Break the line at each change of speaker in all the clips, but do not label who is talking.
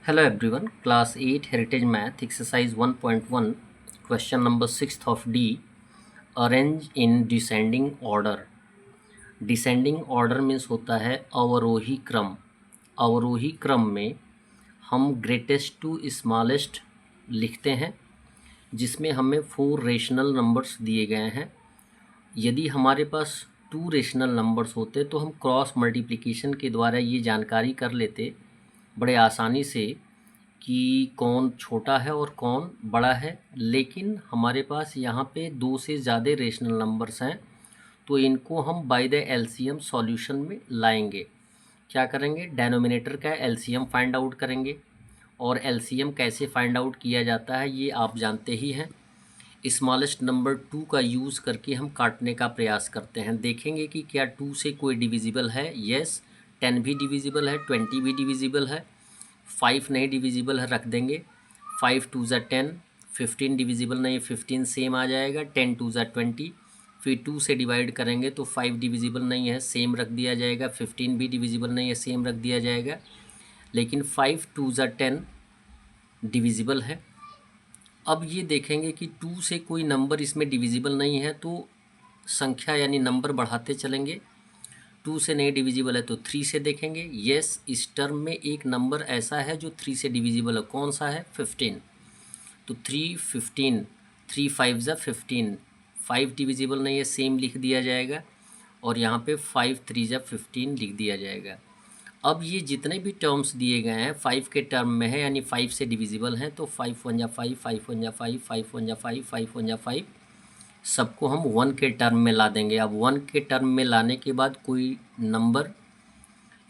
Hello everyone, class 8 heritage math exercise 1.1 question number 6th of D, arrange in descending order. Descending order means होता है अवरोही क्रम। अवरोही क्रम में हम ग्रेटेस्ट टू स्मॉलेस्ट लिखते हैं, जिसमें हमें 4 रेशनल नंबर्स दिए गए हैं। यदि हमारे पास 2 रेशनल नंबर्स होते तो हम क्रॉस मल्टीप्लिकेशन के द्वारा ये जानकारी कर लेते बड़े आसानी से कि कौन छोटा है और कौन बड़ा है। लेकिन हमारे पास यहाँ पे 2 से ज़्यादा रेशनल नंबर्स हैं, तो इनको हम बाय द एलसीएम सॉल्यूशन में लाएंगे। क्या करेंगे? डेनोमिनेटर का एलसीएम फाइंड आउट करेंगे। और एलसीएम कैसे फाइंड आउट किया जाता है ये आप जानते ही हैं। स्मॉलेस्ट नंबर 2 का यूज़ करके हम काटने का प्रयास करते हैं। देखेंगे कि क्या 2 से कोई डिविजिबल है। यस, 10 भी डिविजिबल है, 20 भी डिविजिबल है। 5 नहीं डिविजिबल है, रख देंगे। 5 2 ज़ा 10, 15 डिविजिबल नहीं, 15 सेम आ जाएगा। 10 2 ज़ा 20, फिर 2 से डिवाइड करेंगे तो 5 डिविजिबल नहीं है, सेम रख दिया जाएगा। 15 भी डिविजिबल नहीं है, सेम रख दिया जाएगा। लेकिन 5 2 ज़ा 10 डिविजिबल है। अब ये देखेंगे कि 2 से कोई नंबर इसमें डिविजिबल नहीं है, तो संख्या यानी नंबर बढ़ाते चलेंगे। 2 से नहीं डिविजिबल है तो 3 से देखेंगे। येस, इस टर्म में एक नंबर ऐसा है जो 3 से डिविजिबल है। कौन सा है? 15। तो 3 15, 3 5 ज़ा 15, 5 डिविजिबल नहीं है, सेम लिख दिया जाएगा। और यहाँ पे 5 3 ज़ा 15 लिख दिया जाएगा। अब ये जितने भी टर्म्स दिए गए हैं 5 के टर्म में है, यानी 5 से डिविजिबल हैं, तो 5 1 जा 5, 5 1 जा 5, 5 1 जा 5, 5 1 जा 5, सबको हम 1 के टर्म में ला देंगे। अब 1 के टर्म में लाने के बाद कोई नंबर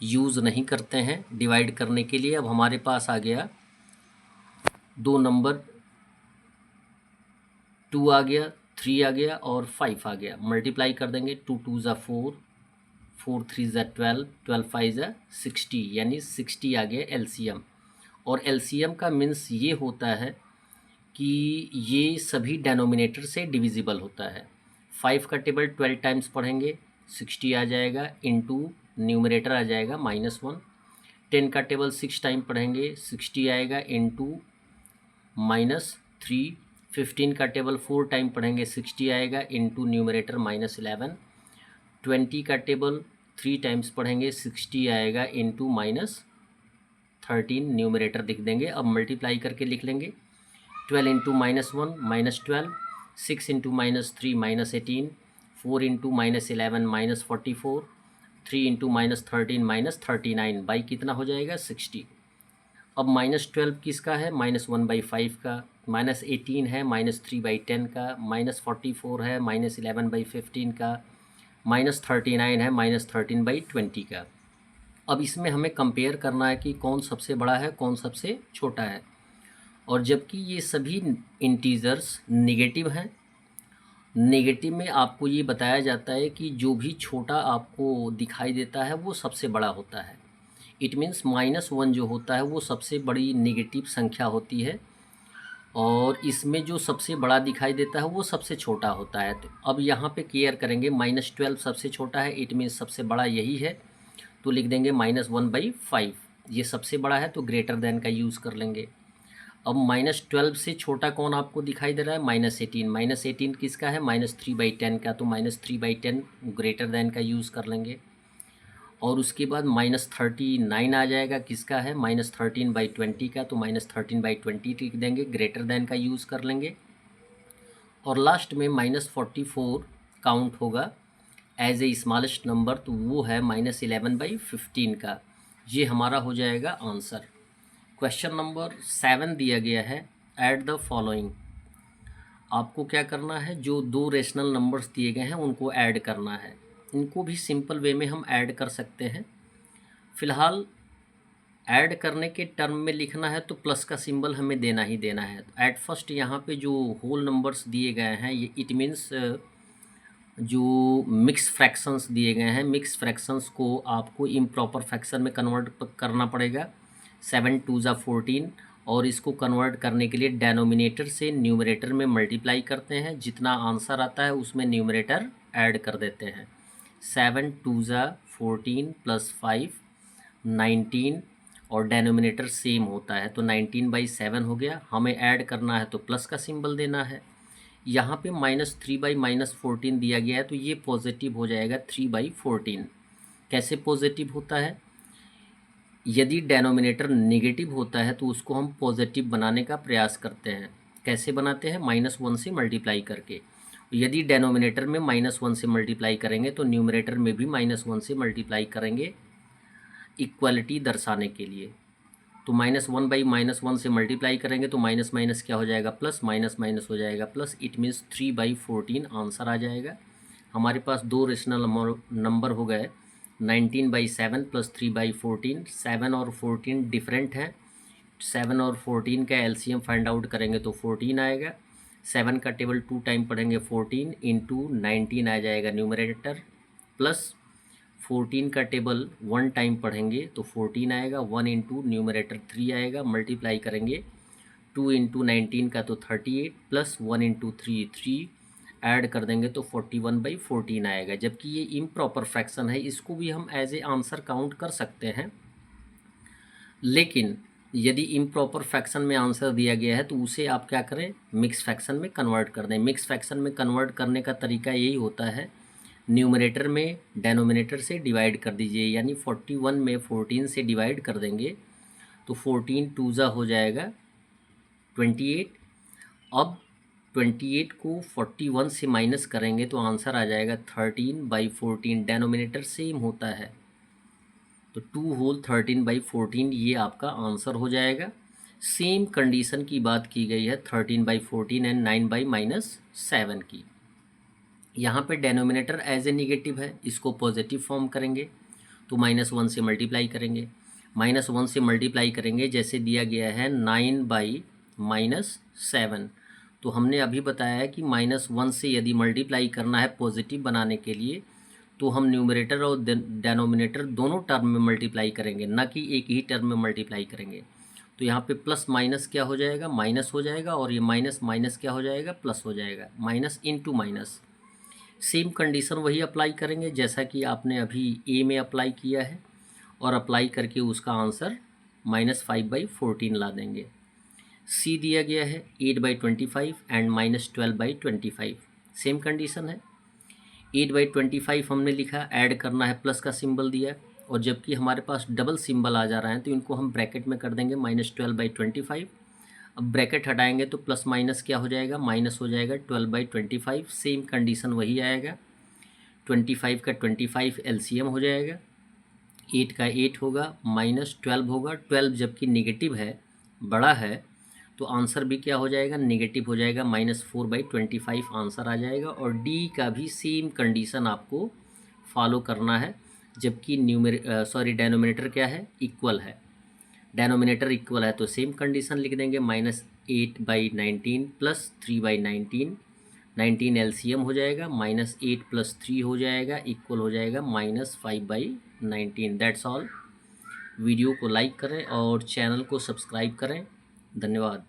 यूज़ नहीं करते हैं डिवाइड करने के लिए। अब हमारे पास आ गया 2 नंबर, 2 आ गया, 3 आ गया और 5 आ गया। मल्टीप्लाई कर देंगे। 2 2 ज़ा 4, 4 3 ज़ा 12, 12 5 ज़ा 60, यानी 60 आ गया एलसीएम। और एलसीएम का मीन्स ये होता है कि ये सभी डेनोमिनेटर से डिविजिबल होता है। 5 का टेबल 12 टाइम्स पढ़ेंगे, 60 आ जाएगा, इनटू न्यूमरेटर आ जाएगा -1। 10 का टेबल 6 टाइम पढ़ेंगे, 60 आएगा, इनटू -3। 15 का टेबल 4 टाइम पढ़ेंगे, 60 आएगा, इनटू न्यूमरेटर -11। 20 का टेबल 3 टाइम्स पढ़ेंगे, 60 आएगा, इनटू -13 न्यूमरेटर लिख देंगे। अब मल्टीप्लाई करके लिख लेंगे। 12 into -1 -12, 6 into -3 -18, 4 into -11 -44, 3 into -13 -39, by कितना हो जाएगा? 60। अब -12 किसका है? -1/5 का। -18 है -3/10 का। -44 है -11/15 का। -39 है -13/20 का। अब इसमें हमें कंपेयर करना है कि कौन सबसे बड़ा है, कौन सबसे छोटा है। और जबकि ये सभी इंटीजर्स नेगेटिव हैं, नेगेटिव में आपको ये बताया जाता है कि जो भी छोटा आपको दिखाई देता है वो सबसे बड़ा होता है। इट मीन्स -1 जो होता है वो सबसे बड़ी नेगेटिव संख्या होती है, और इसमें जो सबसे बड़ा दिखाई देता है वो सबसे छोटा होता है। तो अब यहाँ पे केयर करेंगे, -12 सबसे छोटा है, इट मीन्स सबसे बड़ा यही है, तो लिख देंगे -1/5। ये सबसे बड़ा है तो ग्रेटर देन का यूज़ कर लेंगे। अब -12 से छोटा कौन आपको दिखाई दे रहा है? -18। -18 किसका है? -3/10 का, तो -3/10 ग्रेटर देन का यूज़ कर लेंगे। और उसके बाद -39 आ जाएगा, किसका है? -13/20 का, तो -13/20 लिख देंगे, ग्रेटर देन का यूज़ कर लेंगे। और लास्ट में -44 काउंट होगा एज ए स्मॉलेस्ट नंबर, तो वो है -11/15 का। ये हमारा हो जाएगा आंसर। क्वेश्चन नंबर 7 दिया गया है, ऐड द फॉलोइंग। आपको क्या करना है? जो 2 रेशनल नंबर्स दिए गए हैं उनको ऐड करना है। इनको भी सिंपल वे में हम ऐड कर सकते हैं। फिलहाल ऐड करने के टर्म में लिखना है तो प्लस का सिंबल हमें देना ही देना है। एट फर्स्ट यहाँ पे जो होल नंबर्स दिए गए हैं, ये इट मीन्स जो मिक्स फ्रैक्शंस दिए गए हैं, मिक्स फ्रैक्शंस को आपको इम्प्रॉपर फ्रैक्शन में कन्वर्ट करना पड़ेगा। 7 2 ज़ा 14, और इसको कन्वर्ट करने के लिए डेनोमिनेटर से न्यूमरेटर में मल्टीप्लाई करते हैं। जितना आंसर आता है उसमें न्यूमरेटर ऐड कर देते हैं। 7 2 ज़ा 14 + 5 19, और डेनोमिनेटर सेम होता है, तो 19/7 हो गया। हमें ऐड करना है तो प्लस का सिंबल देना है। यहाँ पे -3/-14 दिया गया है, तो ये पॉजिटिव हो जाएगा 3/14। कैसे पॉजिटिव होता है? यदि डेनोमिनेटर नेगेटिव होता है तो उसको हम पॉजिटिव बनाने का प्रयास करते हैं। कैसे बनाते हैं? -1 से मल्टीप्लाई करके। यदि डेनोमिनेटर में -1 से मल्टीप्लाई करेंगे तो न्यूमरेटर में भी -1 से मल्टीप्लाई करेंगे, इक्वलिटी दर्शाने के लिए। तो -1/-1 से मल्टीप्लाई करेंगे तो माइनस माइनस क्या हो जाएगा? प्लस, माइनस माइनस हो जाएगा प्लस। इट मीन्स 3/14 आंसर आ जाएगा। हमारे पास दो रेशनल नंबर हो गए, 19/7 प्लस 3/14। 7 और 14 डिफरेंट हैं। 7 और 14 का एलसीएम फाइंड आउट करेंगे तो 14 आएगा। 7 का टेबल 2 टाइम पढ़ेंगे, 14 इंटू 19 आ जाएगा न्यूमरेटर, प्लस 14 का टेबल 1 टाइम पढ़ेंगे तो 14 आएगा। 1 इंटू न्यूमरेटर 3 आएगा, मल्टीप्लाई करेंगे 2 इंटू 19 का तो 38 प्लस 1 इंटू 3 ऐड कर देंगे तो 41/14 आएगा। जबकि ये इम्प्रॉपर फ्रैक्शन है, इसको भी हम एज ए आंसर काउंट कर सकते हैं, लेकिन यदि इम्प्रॉपर फ्रैक्शन में आंसर दिया गया है तो उसे आप क्या करें? मिक्स फ्रैक्शन में कन्वर्ट कर दें। मिक्स फ्रैक्शन में कन्वर्ट करने का तरीका यही होता है, न्यूमरेटर में डेनोमिनेटर से डिवाइड कर दीजिए, यानी 41 में 14 से डिवाइड कर देंगे तो 14 2 हो जाएगा 28। अब 28 को 41 से माइनस करेंगे तो आंसर आ जाएगा 13/14। डेनोमिनेटर सेम होता है तो 2 होल 13/14 ये आपका आंसर हो जाएगा। सेम कंडीशन की बात की गई है 13/14 एंड 9/-7 की। यहाँ पे डेनोमिनेटर एज ए निगेटिव है, इसको पॉजिटिव फॉर्म करेंगे तो -1 से मल्टीप्लाई करेंगे। -1 से मल्टीप्लाई करेंगे जैसे दिया गया है 9/-7। तो हमने अभी बताया है कि -1 से यदि मल्टीप्लाई करना है पॉजिटिव बनाने के लिए तो हम न्यूमरेटर और डेनोमिनेटर दोनों टर्म में मल्टीप्लाई करेंगे, ना कि एक ही टर्म में मल्टीप्लाई करेंगे। तो यहाँ पे प्लस माइनस क्या हो जाएगा? माइनस हो जाएगा, और ये माइनस माइनस क्या हो जाएगा? प्लस हो जाएगा। Minus into minus, same condition वही अप्लाई करेंगे जैसा कि आपने अभी ए में अप्लाई किया है, और अप्लाई करके उसका आंसर -5/14 ला देंगे। सी दिया गया है 8/25 एंड -12/25, सेम कंडीशन है। 8/25 हमने लिखा, ऐड करना है, प्लस का सिंबल दिया, और जबकि हमारे पास डबल सिंबल आ जा रहा है तो इनको हम ब्रैकेट में कर देंगे -12/25। अब ब्रैकेट हटाएंगे तो प्लस माइनस क्या हो जाएगा? माइनस हो जाएगा 12/25। सेम कंडीशन वही आएगा। 25 का 25 एलसीएम हो जाएगा, 8 का 8 होगा, -12 होगा। 12 जबकि निगेटिव है, बड़ा है, तो आंसर भी क्या हो जाएगा? निगेटिव हो जाएगा। -4/25 आंसर आ जाएगा। और डी का भी सेम कंडीशन आपको फॉलो करना है, जबकि डेनोमिनेटर क्या है? इक्वल है। डेनोमिनेटर इक्वल है तो सेम कंडीशन लिख देंगे, -8/19 प्लस 3/19। 19 एलसीएम हो जाएगा, -8 + 3 हो जाएगा, इक्वल हो जाएगा -5/19। That's all. वीडियो को लाइक करें और चैनल को सब्सक्राइब करें। धन्यवाद।